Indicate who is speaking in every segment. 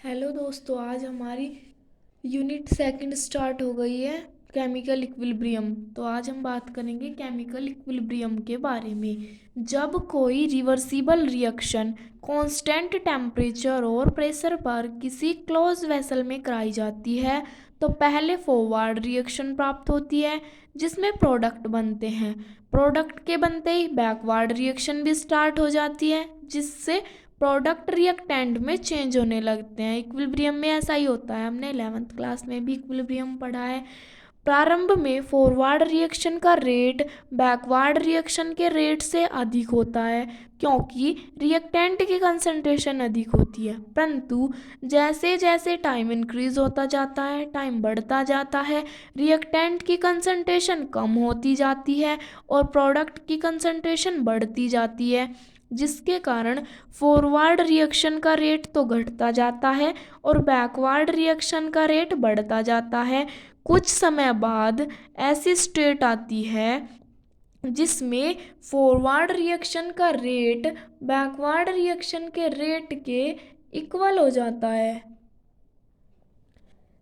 Speaker 1: Hello दोस्तों, आज हमारी यूनिट सेकंड स्टार्ट हो गई है केमिकल इक्विलिब्रियम। तो आज हम बात करेंगे केमिकल इक्विलिब्रियम के बारे में। जब कोई रिवर्सिबल रिएक्शन कांस्टेंट टेम्परेचर और प्रेशर पर किसी क्लोज वेसल में कराई जाती है तो पहले फॉरवर्ड रिएक्शन प्राप्त होती है जिसमें प्रोडक्ट बनते हैं। प्रोडक्ट के बनते ही बैकवर्ड रिएक्शन भी स्टार्ट हो जाती है जिससे प्रोडक्ट रिएक्टेंट में चेंज होने लगते हैं। इक्विलिब्रियम में ऐसा ही होता है, हमने 11th क्लास में भी इक्विलिब्रियम पढ़ा है। प्रारंभ में फॉरवर्ड रिएक्शन का रेट बैकवर्ड रिएक्शन के रेट से अधिक होता है क्योंकि रिएक्टेंट की कंसंट्रेशन अधिक होती है, परंतु जैसे जैसे टाइम इंक्रीज होता जाता है, टाइम बढ़ता जाता है, रिएक्टेंट की कंसंट्रेशन कम होती जाती है और प्रोडक्ट की कंसंट्रेशन बढ़ती जाती है, जिसके कारण फॉरवर्ड रिएक्शन का रेट तो घटता जाता है और बैकवर्ड रिएक्शन का रेट बढ़ता जाता है। कुछ समय बाद ऐसी स्टेट आती है जिसमें फॉरवर्ड रिएक्शन का रेट बैकवर्ड रिएक्शन के रेट के इक्वल हो जाता है,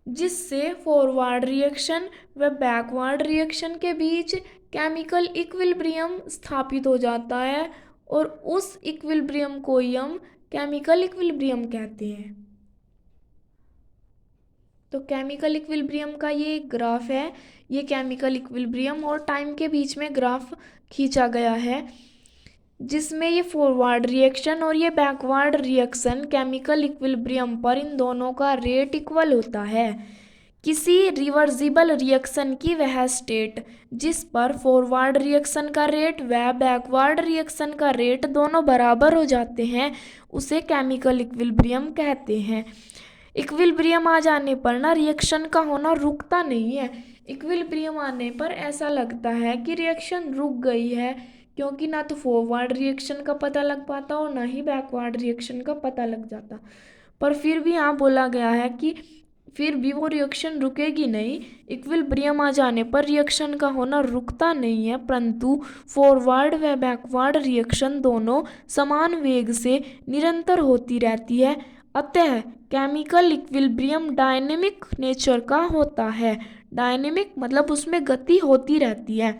Speaker 1: जिससे फॉरवर्ड रिएक्शन व बैकवर्ड रिएक्शन के बीच केमिकल इक्विलिब्रियम स्थापित हो जाता है और उस इक्विलिब्रियम को ही हम केमिकल इक्विलिब्रियम कहते हैं। तो केमिकल इक्विलिब्रियम का ये एक ग्राफ है, ये केमिकल इक्विलिब्रियम और टाइम के बीच में ग्राफ खींचा गया है जिसमें ये फॉरवर्ड रिएक्शन और ये बैकवर्ड रिएक्शन केमिकल इक्विलिब्रियम पर इन दोनों का रेट इक्वल होता है। किसी रिवर्सिबल रिएक्शन की वह स्टेट जिस पर फॉरवर्ड रिएक्शन का रेट व बैकवर्ड रिएक्शन का रेट दोनों बराबर हो जाते हैं उसे केमिकल इक्विलिब्रियम कहते हैं। इक्विलिब्रियम आ जाने पर ना रिएक्शन का होना रुकता नहीं है। इक्विलिब्रियम आने पर ऐसा लगता है कि रिएक्शन रुक गई है क्योंकि ना तो फॉरवर्ड रिएक्शन का पता लग पाता और ना ही बैकवर्ड रिएक्शन का पता लग जाता। पर फिर भी यहाँ बोला गया है कि फिर भी वो रिएक्शन रुकेगी नहीं। इक्विलिब्रियम आ जाने पर रिएक्शन का होना रुकता नहीं है, परंतु फॉरवर्ड व बैकवर्ड रिएक्शन दोनों समान वेग से निरंतर होती रहती है। अतः केमिकल इक्विलिब्रियम डायनेमिक नेचर का होता है। डायनेमिक मतलब उसमें गति होती रहती है।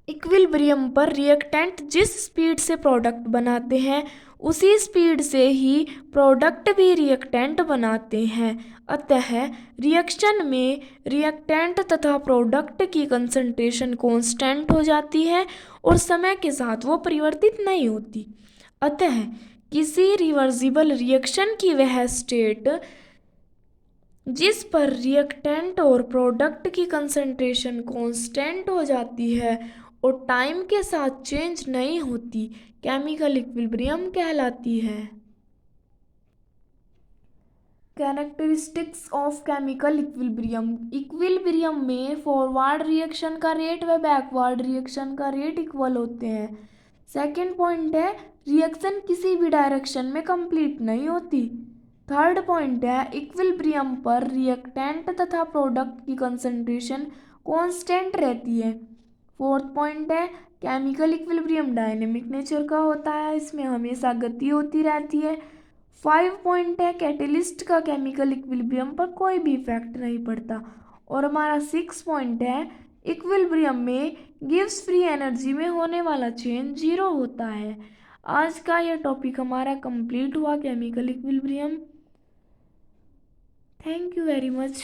Speaker 1: इक्विलिब्रियम पर रिएक्टेंट जिस स्पीड से प्रोडक्ट बनाते हैं उसी स्पीड से ही प्रोडक्ट भी रिएक्टेंट बनाते हैं। अतः रिएक्शन में रिएक्टेंट तथा प्रोडक्ट की कंसंट्रेशन कांस्टेंट हो जाती है और समय के साथ वो परिवर्तित नहीं होती। अतः किसी रिवर्सिबल रिएक्शन की वह स्टेट जिस पर रिएक्टेंट और प्रोडक्ट की कंसंट्रेशन कांस्टेंट हो जाती है और टाइम के साथ चेंज नहीं होती केमिकल इक्विलिब्रियम कहलाती है। Characteristics of chemical equilibrium. Equilibrium में फॉरवर्ड रिएक्शन का रेट व बैकवर्ड रिएक्शन का रेट इक्वल होते हैं। सेकेंड पॉइंट है रिएक्शन किसी भी डायरेक्शन में कंप्लीट नहीं होती। थर्ड पॉइंट है इक्विलिब्रियम पर रिएक्टेंट तथा प्रोडक्ट की कंसंट्रेशन कांस्टेंट रहती है। फोर्थ पॉइंट है केमिकल इक्विलिब्रियम डायनेमिक नेचर का होता है, इसमें हमेशा गति होती रहती है। 5 पॉइंट है कैटेलिस्ट का केमिकल इक्विलिब्रियम पर कोई भी इफेक्ट नहीं पड़ता। और हमारा 6 पॉइंट है इक्विलिब्रियम में गिव्स फ्री एनर्जी में होने वाला चेंज 0 होता है। आज का यह टॉपिक हमारा कंप्लीट हुआ chemical equilibrium. Thank you very much.